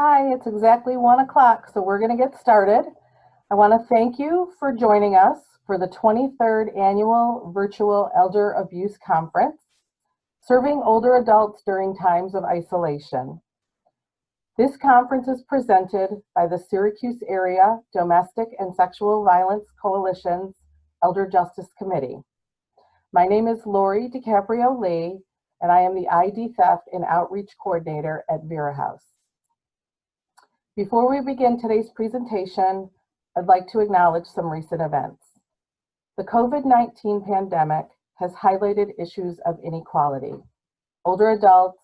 Hi, it's exactly 1 o'clock, so we're going to get started. I want to thank you for joining us for the 23rd Annual Virtual Elder Abuse Conference, Serving Older Adults During Times of Isolation. This conference is presented by the Syracuse Area Domestic and Sexual Violence Coalition's Elder Justice Committee. My name is Lori DiCaprio Lee, and I am the ID Theft and Outreach Coordinator at Vera House. Before we begin today's presentation, I'd like to acknowledge some recent events. The COVID-19 pandemic has highlighted issues of inequality. Older adults,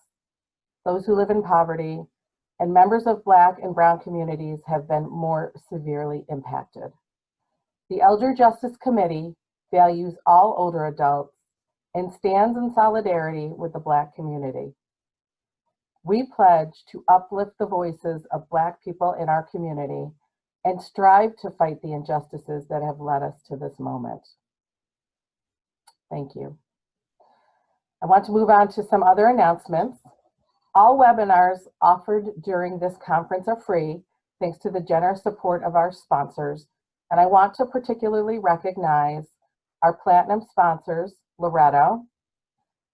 those who live in poverty, and members of Black and Brown communities have been more severely impacted. The Elder Justice Committee values all older adults and stands in solidarity with the Black community. We pledge to uplift the voices of Black people in our community and strive to fight the injustices that have led us to this moment. Thank you. I want to move on to some other announcements. All webinars offered during this conference are free, thanks to the generous support of our sponsors. And I want to particularly recognize our platinum sponsors, Loretto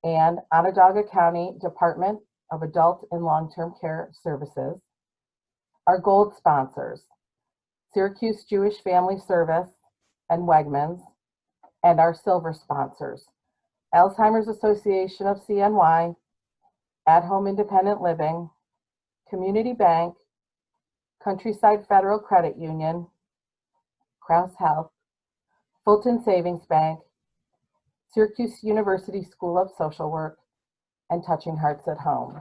and Onondaga County Department of Adult and Long-Term Care Services, our gold sponsors, Syracuse Jewish Family Service and Wegmans, and our silver sponsors, Alzheimer's Association of CNY, At Home Independent Living, Community Bank, Countryside Federal Credit Union, Crouse Health, Fulton Savings Bank, Syracuse University School of Social Work, and Touching Hearts at Home.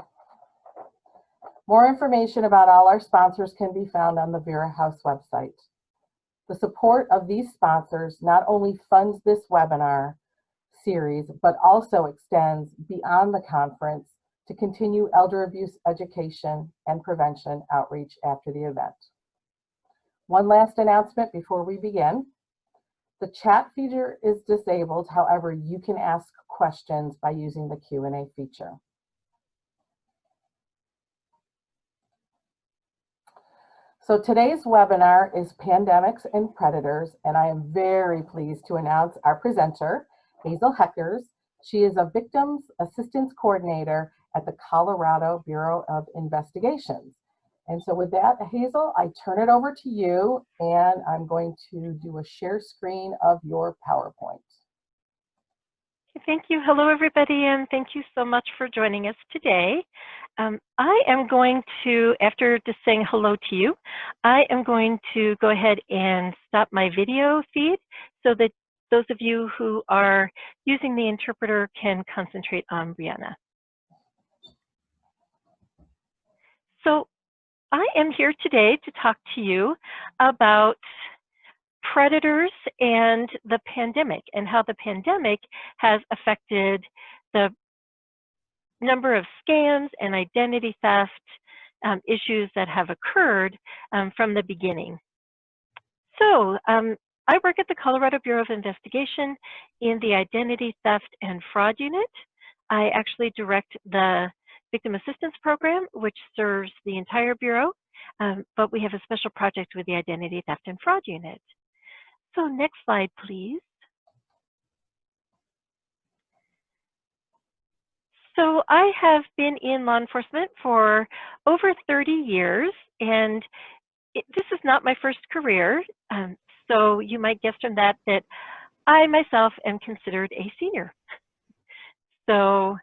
More information about all our sponsors can be found on the Vera House website. The support of these sponsors not only funds this webinar series, but also extends beyond the conference to continue elder abuse education and prevention outreach after the event. One last announcement before we begin. The chat feature is disabled, however, you can ask questions by using the Q&A feature. So today's webinar is Pandemics and Predators, and I am very pleased to announce our presenter, Hazel Heckers. She is a Victims Assistance Coordinator at the Colorado Bureau of Investigations. And so with that, Hazel, I turn it over to you, and I'm going to do a share screen of your PowerPoint. Thank you. Hello, everybody, and thank you so much for joining us today. I am going to, after just saying hello to you, I am going to go ahead and stop my video feed so that those of you who are using the interpreter can concentrate on Brianna. So I am here today to talk to you about predators and the pandemic and how the pandemic has affected the number of scams and identity theft issues that have occurred from the beginning. So I work at the Colorado Bureau of Investigation in the Identity Theft and Fraud Unit. I actually direct the Victim Assistance Program, which serves the entire Bureau, but we have a special project with the Identity Theft and Fraud Unit. So next slide, please. So I have been in law enforcement for over 30 years, and this is not my first career. So you might guess from that that I myself am considered a senior. So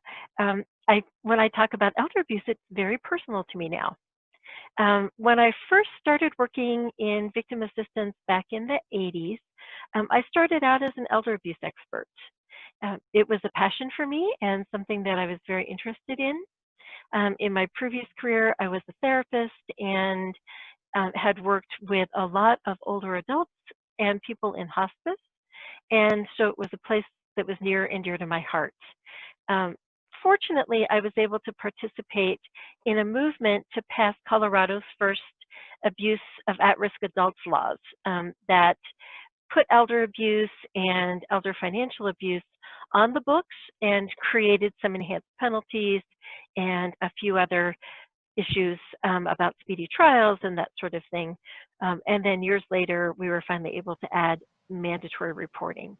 when I talk about elder abuse, it's very personal to me now. When I first started working in victim assistance back in the 80s, I started out as an elder abuse expert. It was a passion for me and something that I was very interested in. In my previous career, I was a therapist and had worked with a lot of older adults and people in hospice. And so it was a place that was near and dear to my heart. Fortunately, I was able to participate in a movement to pass Colorado's first abuse of at-risk adults laws that put elder abuse and elder financial abuse on the books and created some enhanced penalties and a few other issues about speedy trials and that sort of thing. And then years later, we were finally able to add mandatory reporting.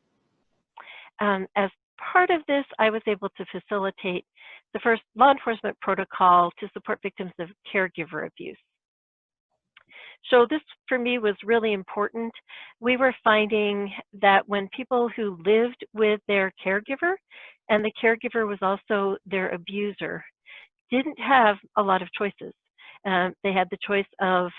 As part of this, I was able to facilitate the first law enforcement protocol to support victims of caregiver abuse. So this, for me, was really important. We were finding that when people who lived with their caregiver, and the caregiver was also their abuser, didn't have a lot of choices. They had the choice of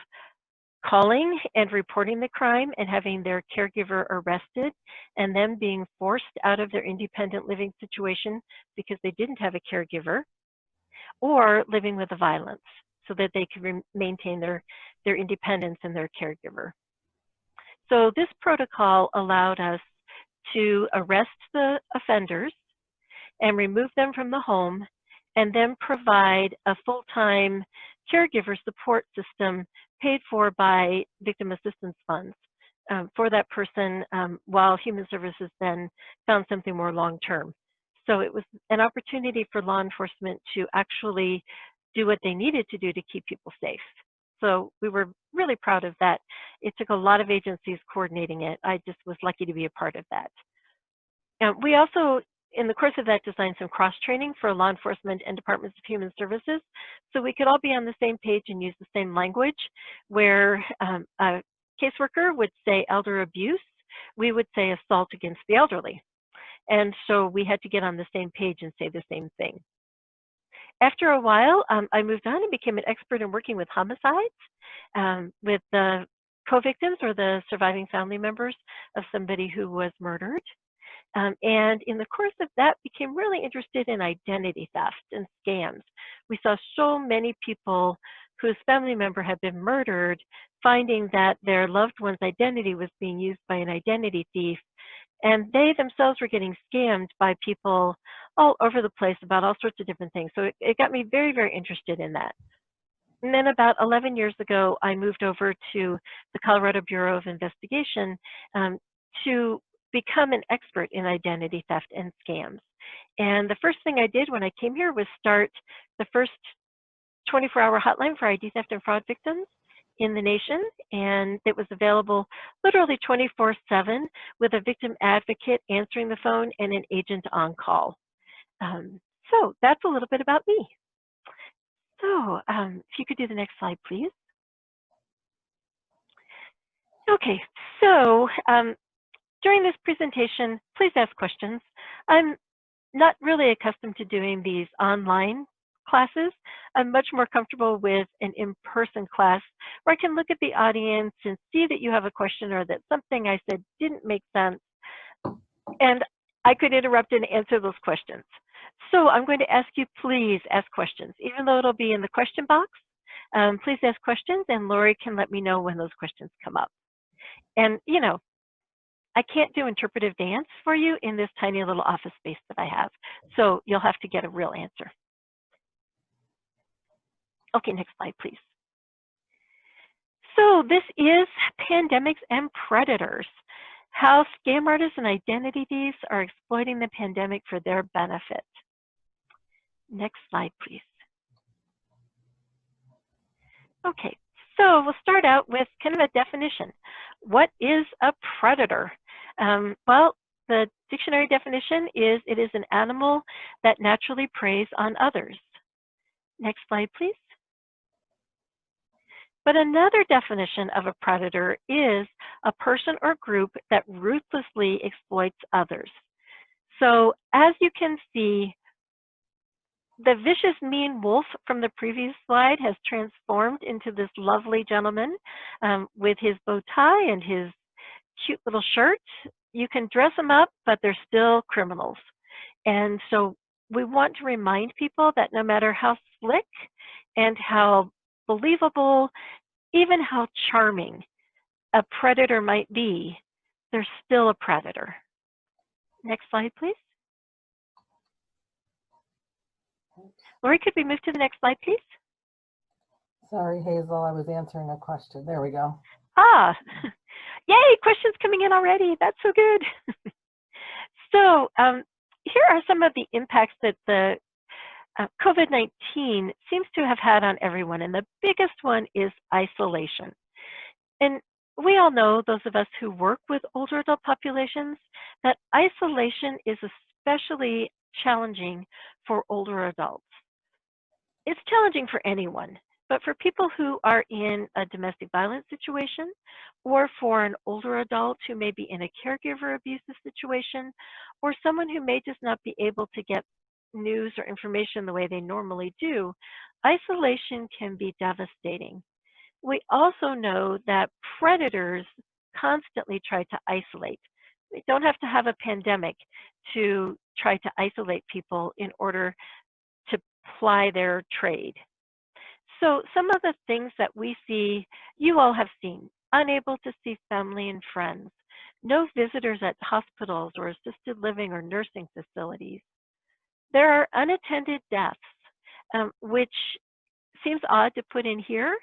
calling and reporting the crime and having their caregiver arrested, and then being forced out of their independent living situation because they didn't have a caregiver, or living with the violence so that they could maintain their independence and their caregiver. So this protocol allowed us to arrest the offenders and remove them from the home, and then provide a full-time caregiver support system paid for by victim assistance funds for that person, while Human Services then found something more long-term. So it was an opportunity for law enforcement to actually do what they needed to do to keep people safe. So we were really proud of that. It took a lot of agencies coordinating it. I just was lucky to be a part of that. We also, in the course of that, designed some cross-training for law enforcement and departments of human services, so we could all be on the same page and use the same language. Where a caseworker would say elder abuse, we would say assault against the elderly. And so we had to get on the same page and say the same thing. After a while, I moved on and became an expert in working with homicides, with the co-victims or the surviving family members of somebody who was murdered. And in the course of that, became really interested in identity theft and scams. We saw so many people whose family member had been murdered, finding that their loved one's identity was being used by an identity thief, and they themselves were getting scammed by people all over the place about all sorts of different things. So it got me very, very interested in that. And then about 11 years ago, I moved over to the Colorado Bureau of Investigation to become an expert in identity theft and scams. And the first thing I did when I came here was start the first 24-hour hotline for ID theft and fraud victims in the nation. And it was available literally 24/7 with a victim advocate answering the phone and an agent on call. So that's a little bit about me. So if you could do the next slide, please. Okay, so during this presentation, please ask questions. I'm not really accustomed to doing these online classes. I'm much more comfortable with an in-person class where I can look at the audience and see that you have a question or that something I said didn't make sense, and I could interrupt and answer those questions. So I'm going to ask you, please ask questions. Even though it'll be in the question box, please ask questions, and Lori can let me know when those questions come up. And, you know, I can't do interpretive dance for you in this tiny little office space that I have. So you'll have to get a real answer. Okay, next slide, please. So this is pandemics and predators, how scam artists and identity thieves are exploiting the pandemic for their benefit. Next slide, please. Okay, so we'll start out with kind of a definition. What is a predator? Well, the dictionary definition is it is an animal that naturally preys on others. Next slide, please. But another definition of a predator is a person or group that ruthlessly exploits others. So as you can see, the vicious mean wolf from the previous slide has transformed into this lovely gentleman with his bow tie and his cute little shirt. You can dress them up, but they're still criminals. And so we want to remind people that no matter how slick and how believable, even how charming a predator might be, they're still a predator. Next slide, please. Lori, could we move to the next slide, please? Sorry, Hazel, I was answering a question. There we go. Ah, yay, questions coming in already. That's so good. So here are some of the impacts that the COVID-19 seems to have had on everyone, and the biggest one is isolation. And we all know, those of us who work with older adult populations, that isolation is especially challenging for older adults. It's challenging for anyone, but for people who are in a domestic violence situation, or for an older adult who may be in a caregiver abusive situation, or someone who may just not be able to get news or information the way they normally do, isolation can be devastating. We also know that predators constantly try to isolate. We don't have to have a pandemic to try to isolate people in order to ply their trade. So some of the things that we see, you all have seen: unable to see family and friends, no visitors at hospitals or assisted living or nursing facilities. There are unattended deaths, which seems odd to put in here,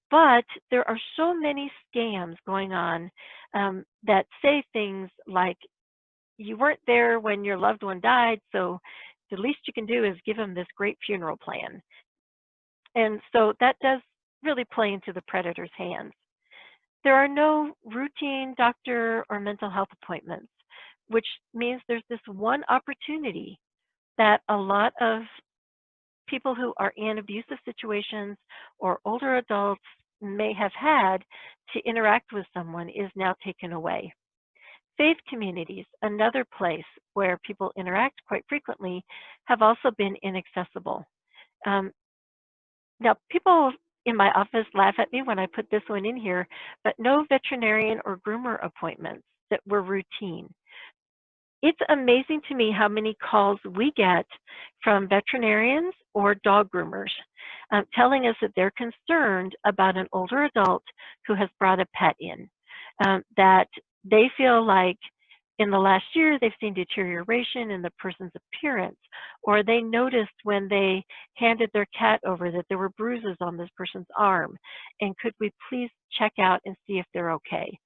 but there are so many scams going on that say things like, you weren't there when your loved one died, so the least you can do is give them this great funeral plan. And so that does really play into the predator's hands. There are no routine doctor or mental health appointments, which means there's this one opportunity that a lot of people who are in abusive situations or older adults may have had to interact with someone is now taken away. Faith communities, another place where people interact quite frequently, have also been inaccessible. Now, people in my office laugh at me when I put this one in here, but no veterinarian or groomer appointments that were routine. It's amazing to me how many calls we get from veterinarians or dog groomers telling us that they're concerned about an older adult who has brought a pet in, that they feel like in the last year they've seen deterioration in the person's appearance, or they noticed when they handed their cat over that there were bruises on this person's arm, and could we please check out and see if they're okay?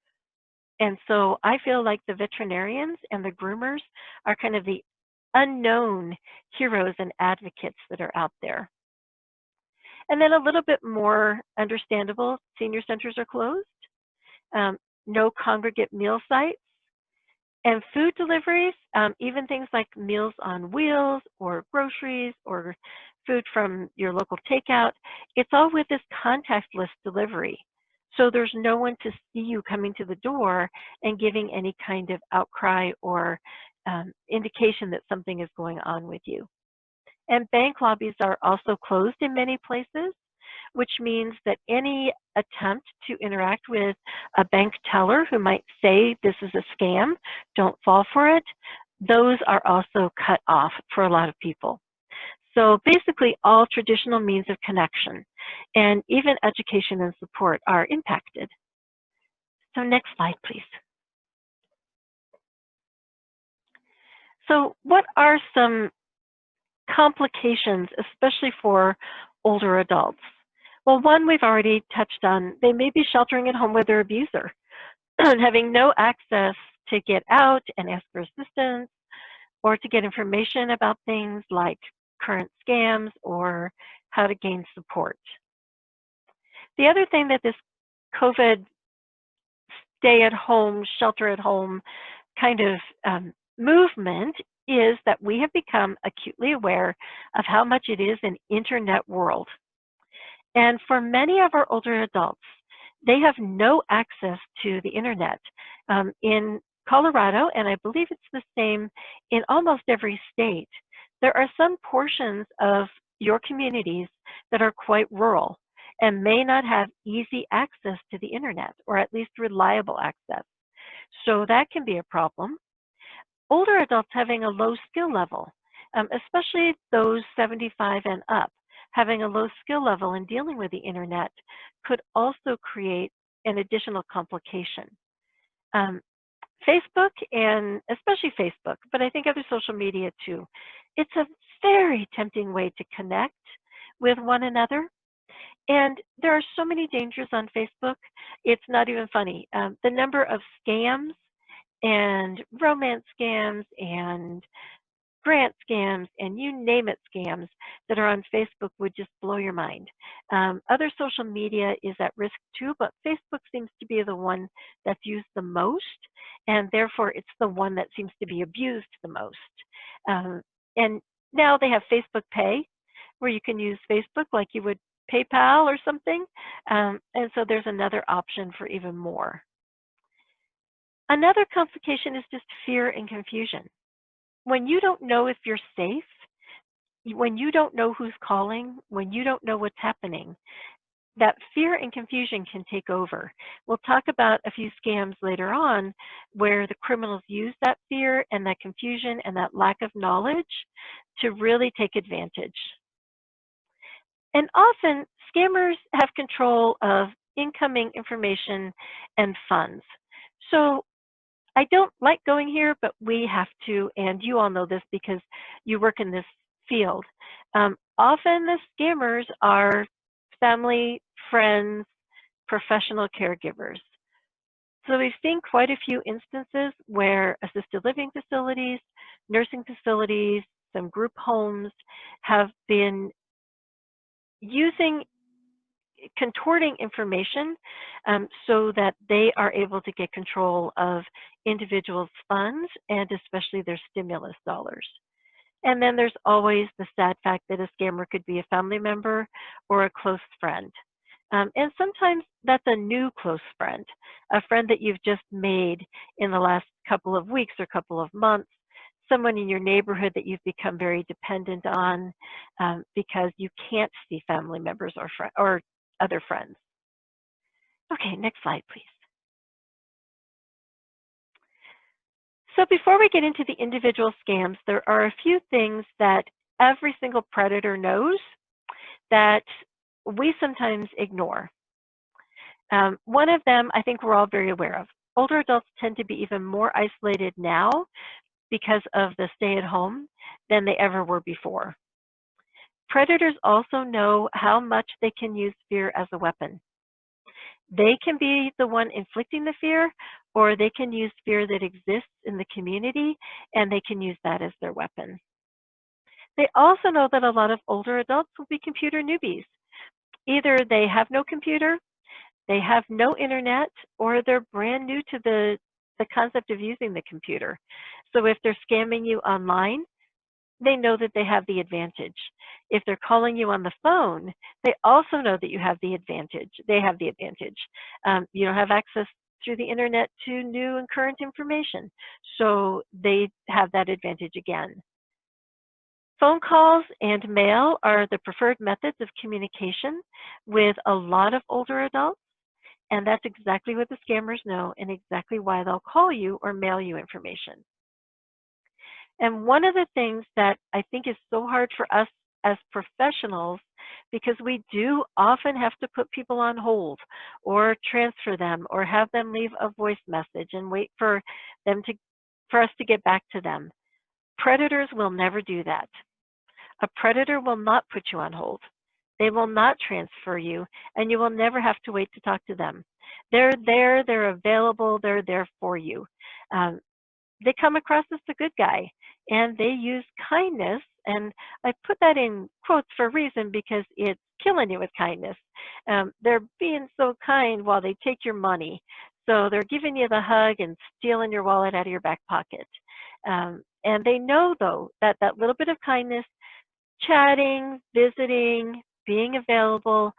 And so I feel like the veterinarians and the groomers are kind of the unknown heroes and advocates that are out there. And then a little bit more understandable, senior centers are closed, no congregate meal sites, and food deliveries, even things like Meals on Wheels or groceries or food from your local takeout, it's all with this contactless delivery. So there's no one to see you coming to the door and giving any kind of outcry or indication that something is going on with you. And bank lobbies are also closed in many places, which means that any attempt to interact with a bank teller who might say this is a scam, don't fall for it, those are also cut off for a lot of people. So basically all traditional means of connection and even education and support are impacted. So next slide, please. So what are some complications, especially for older adults? Well, one we've already touched on. They may be sheltering at home with their abuser and having no access to get out and ask for assistance or to get information about things like current scams or how to gain support. The other thing that this COVID stay at home, shelter at home kind of movement is that we have become acutely aware of how much it is an internet world. And for many of our older adults, they have no access to the internet. In Colorado, and I believe it's the same in almost every state, there are some portions of your communities that are quite rural and may not have easy access to the internet, or at least reliable access. So that can be a problem. Older adults having a low skill level, especially those 75 and up, having a low skill level in dealing with the internet could also create an additional complication. Facebook, and especially Facebook, but I think other social media too, it's a very tempting way to connect with one another. And there are so many dangers on Facebook, it's not even funny. The number of scams and romance scams and grant scams, and you name it scams that are on Facebook would just blow your mind. Other social media is at risk too, but Facebook seems to be the one that's used the most, and therefore it's the one that seems to be abused the most. And now they have Facebook Pay, where you can use Facebook like you would PayPal or something. And so there's another option for even more. Another complication is just fear and confusion. When you don't know if you're safe, when you don't know who's calling, when you don't know what's happening, that fear and confusion can take over. We'll talk about a few scams later on where the criminals use that fear and that confusion and that lack of knowledge to really take advantage. And often, scammers have control of incoming information and funds. So I don't like going here, but we have to, and you all know this because you work in this field. Often the scammers are family, friends, professional caregivers. So we've seen quite a few instances where assisted living facilities, nursing facilities, some group homes have been contorting information so that they are able to get control of individuals' funds and especially their stimulus dollars. And then there's always the sad fact that a scammer could be a family member or a close friend. And sometimes that's a new close friend, a friend that you've just made in the last couple of weeks or couple of months, someone in your neighborhood that you've become very dependent on because you can't see family members or other friends. Okay, next slide, please. So before we get into the individual scams, there are a few things that every single predator knows that we sometimes ignore. One of them I think we're all very aware of. Older adults tend to be even more isolated now because of the stay-at-home than they ever were before. Predators also know how much they can use fear as a weapon. They can be the one inflicting the fear, or they can use fear that exists in the community, and they can use that as their weapon. They also know that a lot of older adults will be computer newbies. Either they have no computer, they have no internet, or they're brand new to the concept of using the computer. So if they're scamming you online, they know that they have the advantage. If they're calling you on the phone, they also know that you have the advantage. They have the advantage. You don't have access through the internet to new and current information, so they have that advantage again. Phone calls and mail are the preferred methods of communication with a lot of older adults, and that's exactly what the scammers know and exactly why they'll call you or mail you information. And one of the things that I think is so hard for us as professionals, because we do often have to put people on hold or transfer them or have them leave a voice message and wait for us to get back to them. Predators will never do that. A predator will not put you on hold. They will not transfer you, and you will never have to wait to talk to them. They're there, they're available, they're there for you. They come across as the good guy, and they use kindness, and I put that in quotes for a reason because it's killing you with kindness. They're being so kind while they take your money. So they're giving you the hug and stealing your wallet out of your back pocket. And they know, though, that that little bit of kindness, chatting, visiting, being available,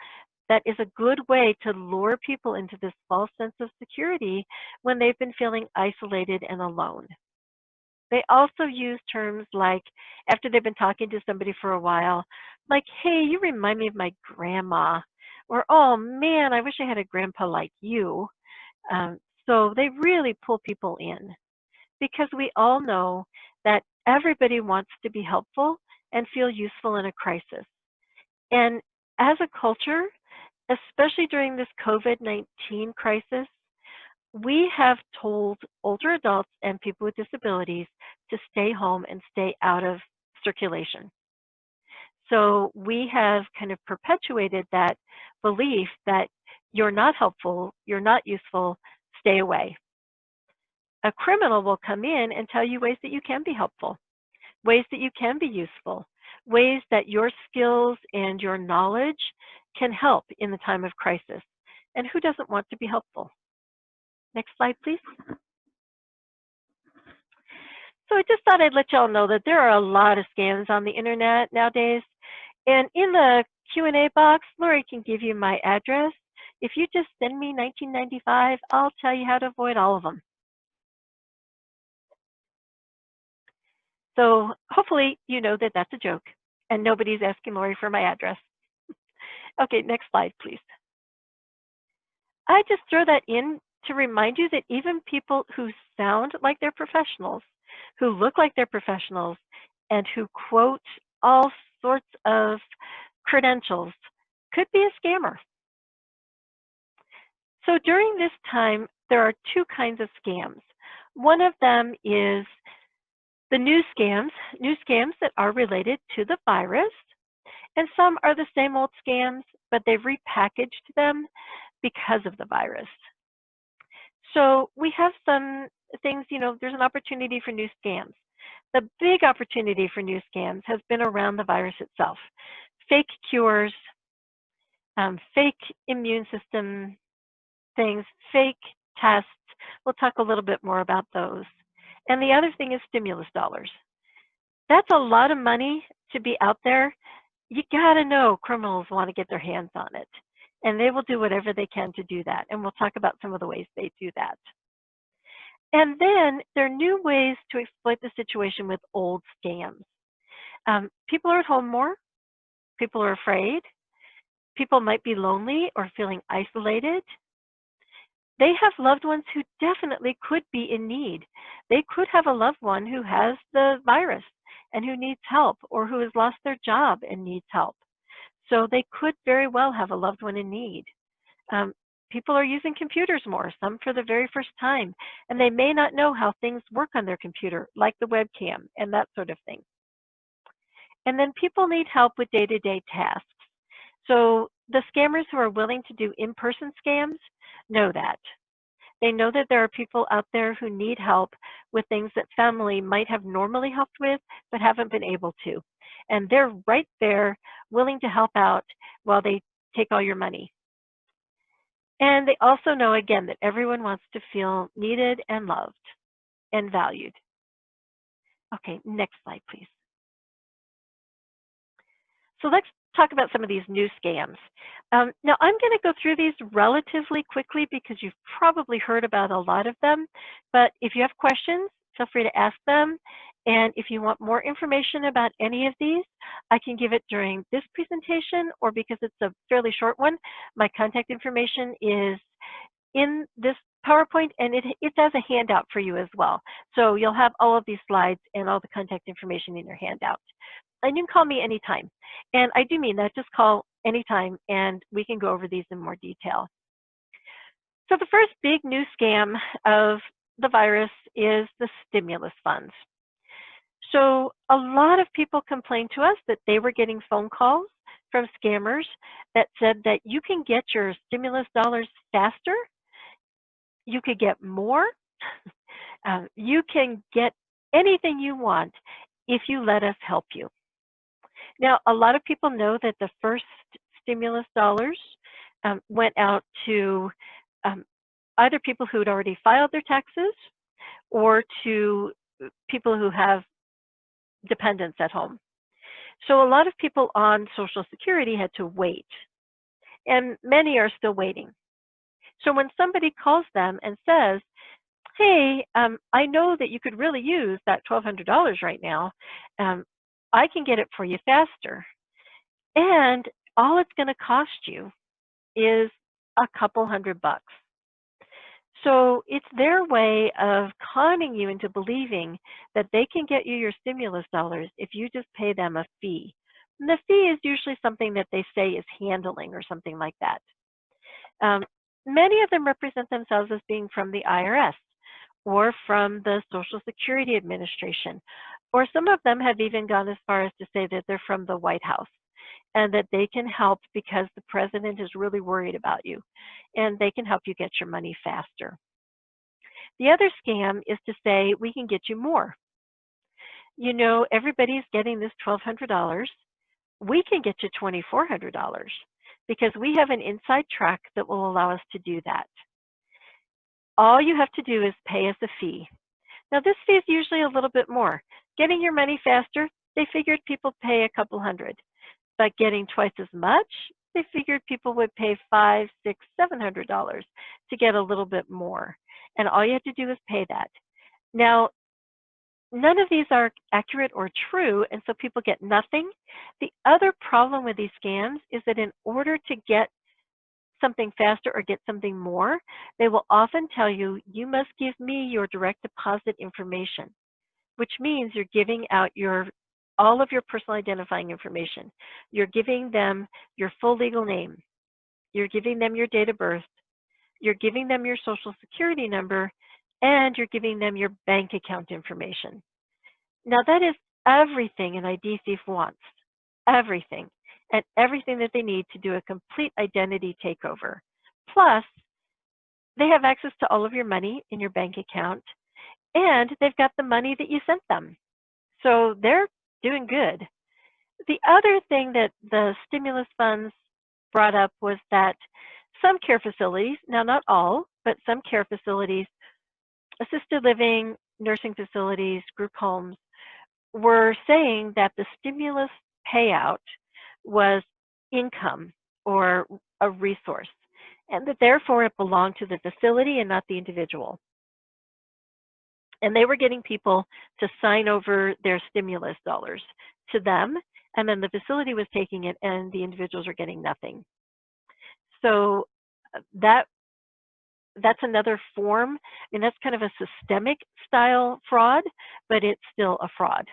that is a good way to lure people into this false sense of security when they've been feeling isolated and alone. They also use terms like, after they've been talking to somebody for a while, like, hey, you remind me of my grandma, or, oh man, I wish I had a grandpa like you. So they really pull people in because we all know that everybody wants to be helpful and feel useful in a crisis. And as a culture, especially during this COVID-19 crisis, we have told older adults and people with disabilities to stay home and stay out of circulation. So we have kind of perpetuated that belief that you're not helpful, you're not useful, stay away. A criminal will come in and tell you ways that you can be helpful. ways that you can be useful, ways that your skills and your knowledge can help in the time of crisis. And who doesn't want to be helpful? Next slide, please. So I just thought I'd let y'all know that there are a lot of scams on the internet nowadays. And in the Q&A box, Lori can give you my address. If you just send me 1995, I'll tell you how to avoid all of them. So hopefully you know that that's a joke and nobody's asking Lori for my address. Okay, next slide, please. I just throw that in to remind you that even people who sound like they're professionals, who look like they're professionals, and who quote all sorts of credentials could be a scammer. So during this time, there are two kinds of scams. One of them is the new scams that are related to the virus, and some are the same old scams, but they've repackaged them because of the virus. So we have some things, there's an opportunity for new scams. The big opportunity for new scams has been around the virus itself. Fake cures, fake immune system things, fake tests. We'll talk a little bit more about those. And the other thing is stimulus dollars. That's a lot of money to be out there. You gotta know criminals want to get their hands on it. And they will do whatever they can to do that. And we'll talk about some of the ways they do that. And then there are new ways to exploit the situation with old scams. People are at home more. People are afraid. People might be lonely or feeling isolated. They have loved ones who definitely could be in need. They could have a loved one who has the virus and who needs help, or who has lost their job and needs help. So they could very well have a loved one in need. People are using computers more, some for the very first time, and they may not know how things work on their computer, like the webcam and that sort of thing. And then people need help with day-to-day tasks. So the scammers who are willing to do in-person scams know that. They know that there are people out there who need help with things that family might have normally helped with, but haven't been able to. And they're right there willing to help out while they take all your money. And they also know, again, that everyone wants to feel needed and loved and valued. Okay, next slide, please. So let's talk about some of these new scams. Now, I'm going to go through these relatively quickly because you've probably heard about a lot of them. But if you have questions, feel free to ask them. And if you want more information about any of these, I can give it during this presentation, or because it's a fairly short one, my contact information is in this PowerPoint, and it's as a handout for you as well. So you'll have all of these slides and all the contact information in your handout. And you can call me anytime. And I do mean that, just call anytime and we can go over these in more detail. So the first big new scam of the virus is the stimulus funds. So a lot of people complained to us that they were getting phone calls from scammers that said that you can get your stimulus dollars faster, you could get more, you can get anything you want if you let us help you. Now, a lot of people know that the first stimulus dollars went out to either people who had already filed their taxes or to people who have dependents at home. So a lot of people on Social Security had to wait, and many are still waiting. So when somebody calls them and says, hey, I know that you could really use that $1,200 right now, I can get it for you faster. And all it's going to cost you is a couple $100. So it's their way of conning you into believing that they can get you your stimulus dollars if you just pay them a fee. And the fee is usually something that they say is handling or something like that. Many of them represent themselves as being from the IRS or from the Social Security Administration, or some of them have even gone as far as to say that they're from the White House and that they can help because the president is really worried about you and they can help you get your money faster. The other scam is to say, we can get you more. you know, everybody's getting this $1,200. We can get you $2,400 because we have an inside track that will allow us to do that. All you have to do is pay us a fee. Now, this fee is usually a little bit more. Getting your money faster, they figured people pay a couple hundred. But getting twice as much, they figured people would pay $500, $600, $700 to get a little bit more. And all you have to do is pay that. Now, none of these are accurate or true, and so people get nothing. The other problem with these scams is that in order to get something faster or get something more, they will often tell you, you must give me your direct deposit information, which means you're giving out all of your personal identifying information. You're giving them your full legal name. You're giving them your date of birth. You're giving them your social security number, and you're giving them your bank account information. Now that is everything an ID thief wants, everything, and everything that they need to do a complete identity takeover. Plus, they have access to all of your money in your bank account, and they've got the money that you sent them. So they're doing good. The other thing that the stimulus funds brought up was that some care facilities, now not all, but some care facilities, assisted living, nursing facilities, group homes, were saying that the stimulus payout was income or a resource, and that therefore it belonged to the facility and not the individual. And they were getting people to sign over their stimulus dollars to them, and then the facility was taking it and the individuals were getting nothing. So that's another form. I mean, that's kind of a systemic style fraud, but it's still a fraud.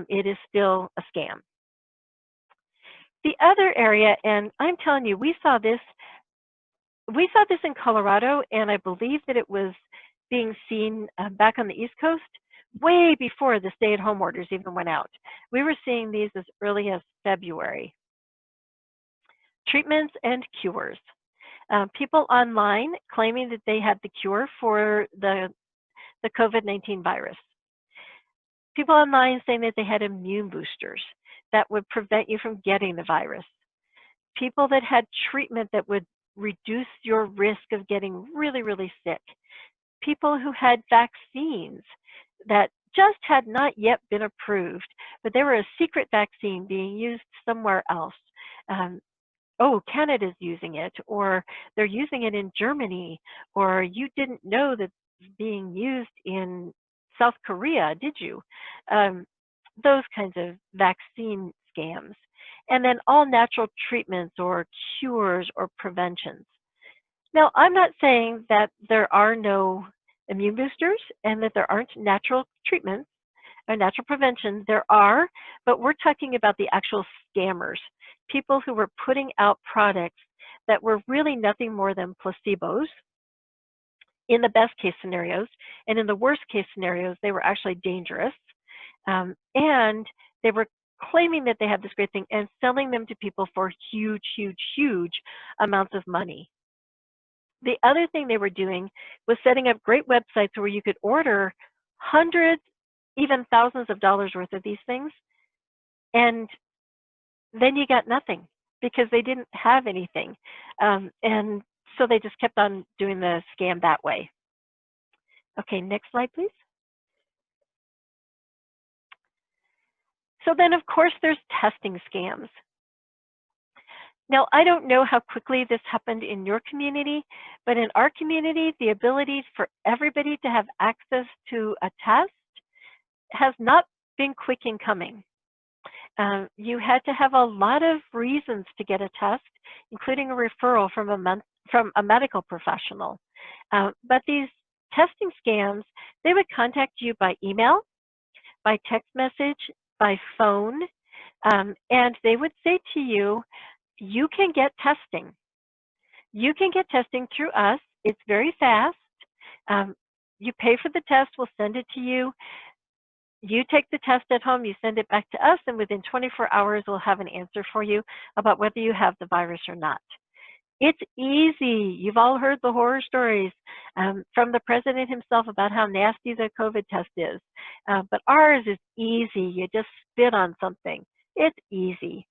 It is still a scam. The other area, and I'm telling you, we saw this in Colorado, and I believe that it was being seen back on the East Coast way before the stay-at-home orders even went out. We were seeing these as early as February. Treatments and cures. People online claiming that they had the cure for the COVID-19 virus. People online saying that they had immune boosters that would prevent you from getting the virus. People that had treatment that would reduce your risk of getting really, really sick. People who had vaccines that just had not yet been approved, but they were a secret vaccine being used somewhere else. Oh, Canada's using it, or they're using it in Germany, or you didn't know that it's being used in South Korea, did you? Those kinds of vaccine scams. And then all natural treatments or cures or preventions. Now, I'm not saying that there are no immune boosters and that there aren't natural treatments or natural prevention. There are, but we're talking about the actual scammers, people who were putting out products that were really nothing more than placebos in the best case scenarios, and in the worst case scenarios, they were actually dangerous. And they were claiming that they had this great thing and selling them to people for huge, huge, huge amounts of money. The other thing they were doing was setting up great websites where you could order hundreds, even thousands of dollars worth of these things, and then you got nothing because they didn't have anything. And so they just kept on doing the scam that way. Okay, next slide, please. So then, of course, there's testing scams. Now, I don't know how quickly this happened in your community, but in our community, the ability for everybody to have access to a test has not been quick in coming. You had to have a lot of reasons to get a test, including a referral from a medical professional. But these testing scams, they would contact you by email, by text message, by phone, and they would say to you, you can get testing. You can get testing through us. It's very fast. You pay for the test, we'll send it to you. You take the test at home, you send it back to us, and within 24 hours, we'll have an answer for you about whether you have the virus or not. It's easy. You've all heard the horror stories from the president himself about how nasty the COVID test is. But ours is easy. You just spit on something. It's easy.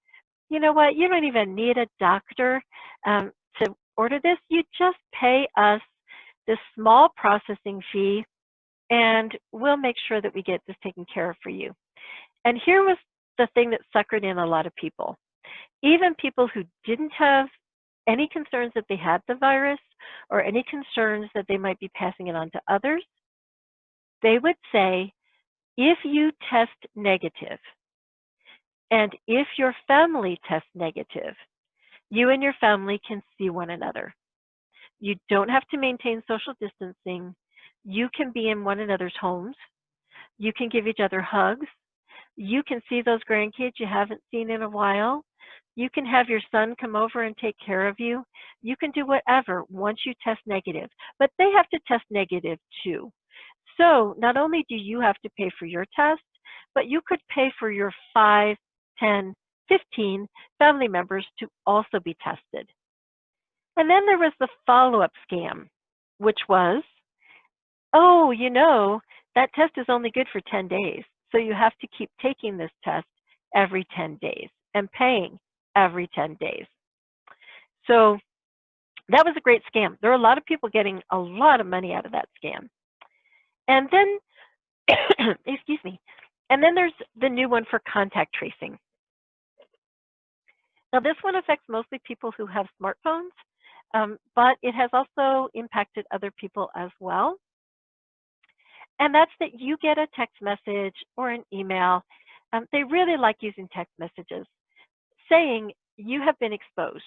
You know what? You don't even need a doctor to order this. You just pay us this small processing fee, and we'll make sure that we get this taken care of for you. And here was the thing that suckered in a lot of people. Even people who didn't have any concerns that they had the virus or any concerns that they might be passing it on to others, they would say, if you test negative and if your family tests negative, you and your family can see one another. You don't have to maintain social distancing. You can be in one another's homes. You can give each other hugs. You can see those grandkids you haven't seen in a while. You can have your son come over and take care of you. You can do whatever once you test negative, but they have to test negative too. So not only do you have to pay for your test, but you could pay for your 5, 10, 15 family members to also be tested. And then there was the follow-up scam, which was, oh, you know, that test is only good for 10 days. So you have to keep taking this test every 10 days and paying every 10 days. So that was a great scam. There are a lot of people getting a lot of money out of that scam. And then, excuse me, and then there's the new one for contact tracing. Now this one affects mostly people who have smartphones, but it has also impacted other people as well. And that's that you get a text message or an email. They really like using text messages saying you have been exposed.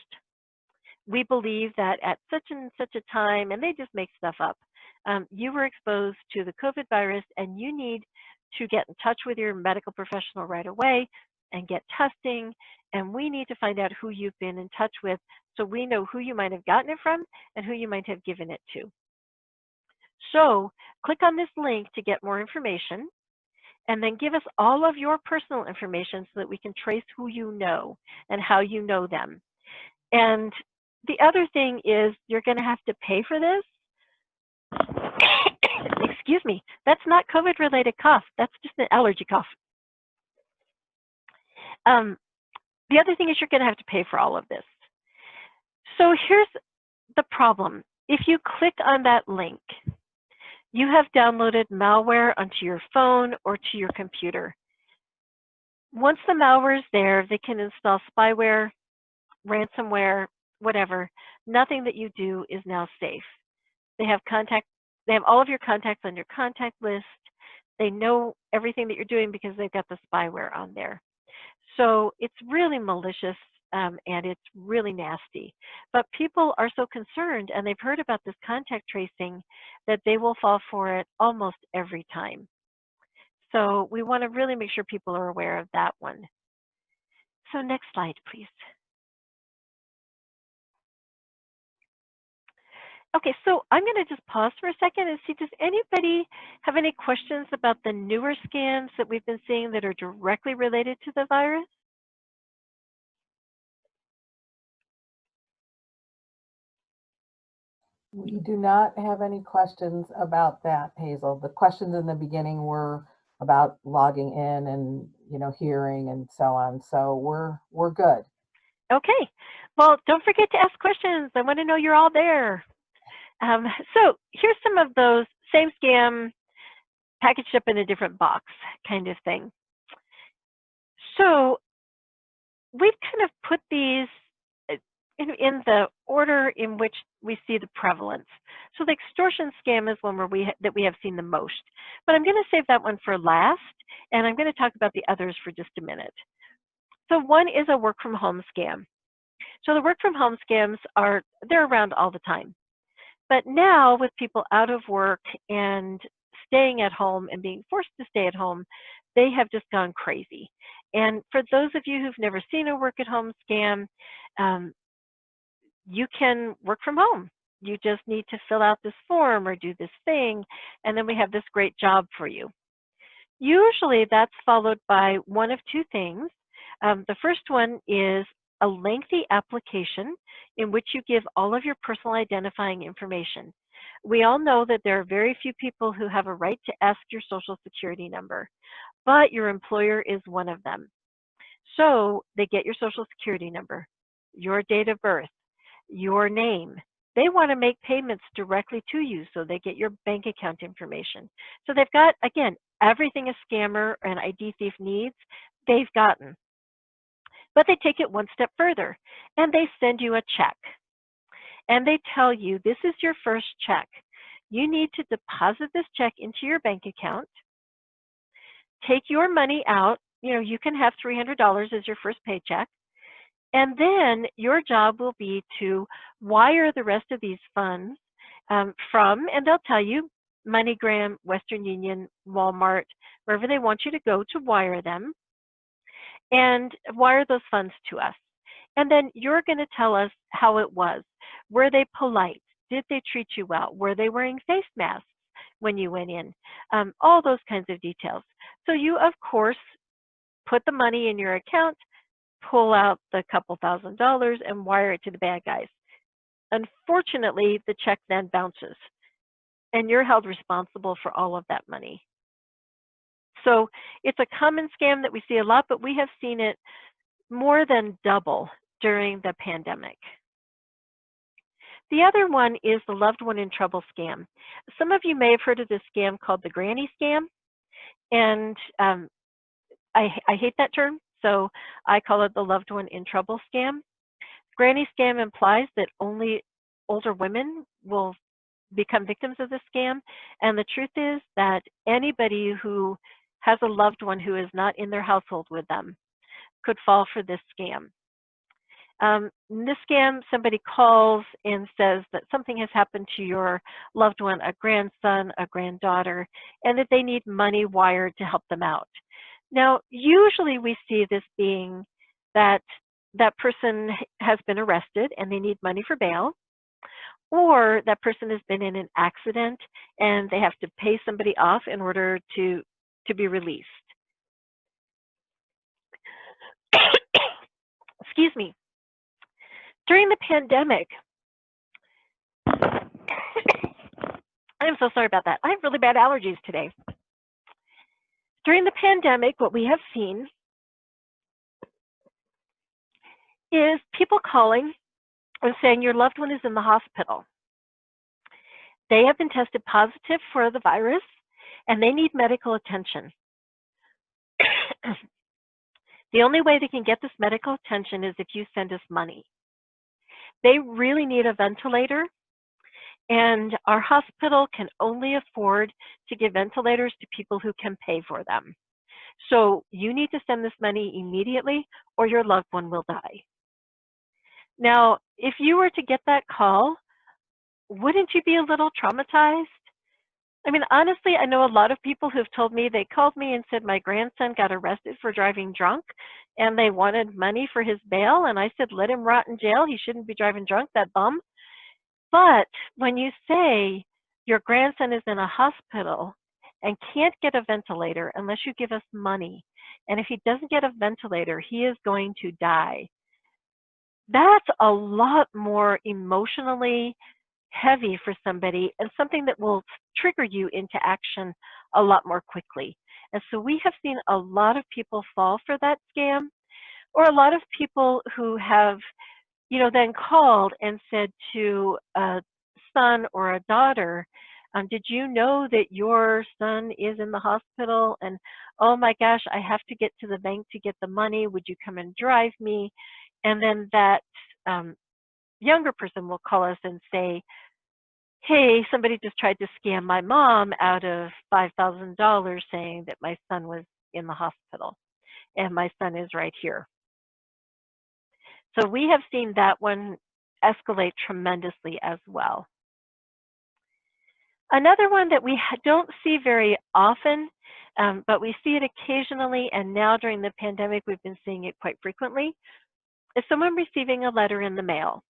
We believe that at such and such a time, and they just make stuff up, you were exposed to the COVID virus and you need to get in touch with your medical professional right away and get testing. And we need to find out who you've been in touch with so we know who you might have gotten it from and who you might have given it to. So click on this link to get more information, and then give us all of your personal information so that we can trace who you know and how you know them. And the other thing is you're going to have to pay for this. Excuse me, that's not COVID-related cough. That's just an allergy cough. The other thing is you're going to have to pay for all of this. So here's the problem. If you click on that link, you have downloaded malware onto your phone or to your computer. Once the malware is there, they can install spyware, ransomware, whatever. Nothing that you do is now safe. They have all of your contacts on your contact list. They know everything that you're doing because they've got the spyware on there. So it's really malicious and it's really nasty. But people are so concerned and they've heard about this contact tracing that they will fall for it almost every time. So we want to really make sure people are aware of that one. So next slide, please. Okay, so I'm going to just pause for a second and see, does anybody have any questions about the newer scams that we've been seeing that are directly related to the virus? We do not have any questions about that, Hazel. The questions in the beginning were about logging in and, you know, hearing and so on. So we're good. Okay, well, don't forget to ask questions. I want to know you're all there. So here's some of those same scam packaged up in a different box kind of thing. So we've kind of put these in the order in which we see the prevalence. So the extortion scam is one where we have seen the most, but I'm going to save that one for last, and I'm going to talk about the others for just a minute. So one is a work from home scam. So the work from home scams they're around all the time. But now with people out of work and staying at home and being forced to stay at home, they have just gone crazy. And for those of you who've never seen a work at home scam, you can work from home. You just need to fill out this form or do this thing, and then we have this great job for you. Usually that's followed by one of two things. The first one is a lengthy application in which you give all of your personal identifying information. We all know that there are very few people who have a right to ask your social security number, but your employer is one of them. So they get your social security number, your date of birth, your name. They want to make payments directly to you, so they get your bank account information. So they've got, again, everything a scammer or an ID thief needs, they've gotten. But they take it one step further, and they send you a check. And they tell you, this is your first check. You need to deposit this check into your bank account, take your money out. You can have $300 as your first paycheck. And then your job will be to wire the rest of these funds from, and they'll tell you, MoneyGram, Western Union, Walmart, wherever they want you to go to wire them, and wire those funds to us. And then you're going to tell us how it was. Were they polite? Did they treat you well? Were they wearing face masks when you went in? All those kinds of details. So you, of course, put the money in your account, pull out the couple $1,000s and wire it to the bad guys. Unfortunately, the check then bounces, and you're held responsible for all of that money. So it's a common scam that we see a lot, but we have seen it more than double during the pandemic. The other one is the loved one in trouble scam. Some of you may have heard of this scam called the granny scam, and I hate that term, so I call it the loved one in trouble scam. Granny scam implies that only older women will become victims of this scam, and the truth is that anybody who has a loved one who is not in their household with them could fall for this scam. In this scam, somebody calls and says that something has happened to your loved one, a grandson, a granddaughter, and that they need money wired to help them out. Now, usually we see this being that that person has been arrested and they need money for bail, or that person has been in an accident and they have to pay somebody off in order to be released. Excuse me. During the pandemic, I'm so sorry about that. I have really bad allergies today. During the pandemic, what we have seen is people calling and saying your loved one is in the hospital. They have been tested positive for the virus and they need medical attention. The only way they can get this medical attention is if you send us money. They really need a ventilator, and our hospital can only afford to give ventilators to people who can pay for them. So you need to send this money immediately or your loved one will die. Now, if you were to get that call, wouldn't you be a little traumatized? I mean, honestly, I know a lot of people who've told me, they called me and said my grandson got arrested for driving drunk and they wanted money for his bail. And I said, let him rot in jail. He shouldn't be driving drunk, that bum. But when you say your grandson is in a hospital and can't get a ventilator unless you give us money, and if he doesn't get a ventilator, he is going to die, that's a lot more emotionally heavy for somebody and something that will trigger you into action a lot more quickly. And so we have seen a lot of people fall for that scam, or a lot of people who have, then called and said to a son or a daughter, did you know that your son is in the hospital? And oh my gosh, I have to get to the bank to get the money. Would you come and drive me? And then that younger person will call us and say, hey, somebody just tried to scam my mom out of $5,000 saying that my son was in the hospital and my son is right here. So we have seen that one escalate tremendously as well. Another one that we don't see very often, but we see it occasionally, and now during the pandemic we've been seeing it quite frequently, is someone receiving a letter in the mail.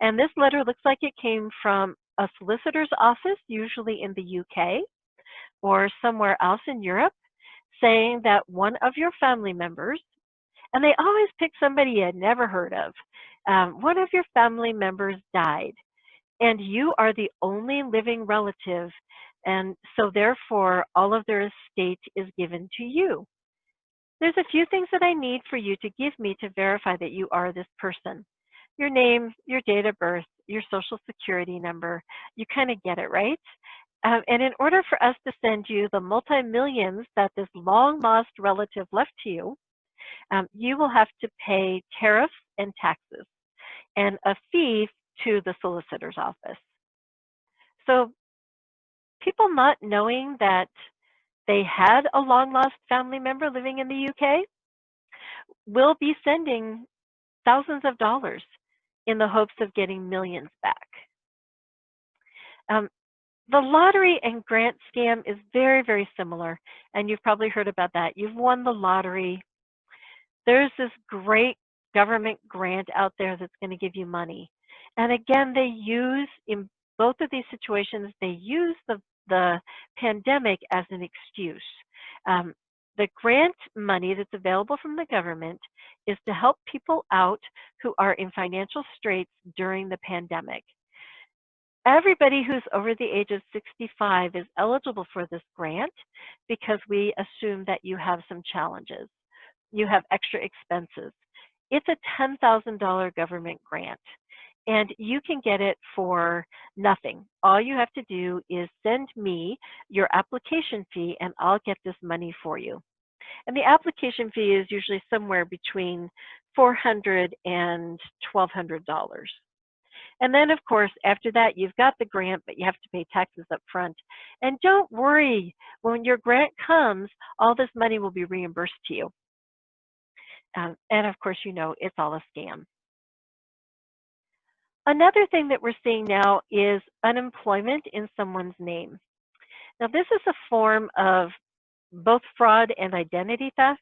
And this letter looks like it came from a solicitor's office, usually in the UK or somewhere else in Europe, saying that one of your family members And they always pick somebody you had never heard of. One of your family members died, and you are the only living relative, and so therefore all of their estate is given to you. There's a few things that I need for you to give me to verify that you are this person. Your name, your date of birth, your social security number. You kind of get it, right? And in order for us to send you the multi-millions that this long lost relative left to you, you will have to pay tariffs and taxes and a fee to the solicitor's office. So people not knowing that they had a long lost family member living in the UK will be sending thousands of dollars in the hopes of getting millions back. The lottery and grant scam is very, very similar, and you've probably heard about that. You've won the lottery. There's this great government grant out there that's going to give you money. And again, they use, in both of these situations, they use the pandemic as an excuse. The grant money that's available from the government is to help people out who are in financial straits during the pandemic. Everybody who's over the age of 65 is eligible for this grant because we assume that you have some challenges. You have extra expenses. It's a $10,000 government grant, and you can get it for nothing. All you have to do is send me your application fee, and I'll get this money for you. And the application fee is usually somewhere between $400 and $1,200. And then, of course, after that, you've got the grant, but you have to pay taxes up front. And don't worry, when your grant comes, all this money will be reimbursed to you. And of course, you know, it's all a scam. Another thing that we're seeing now is unemployment in someone's name. Now, this is a form of both fraud and identity theft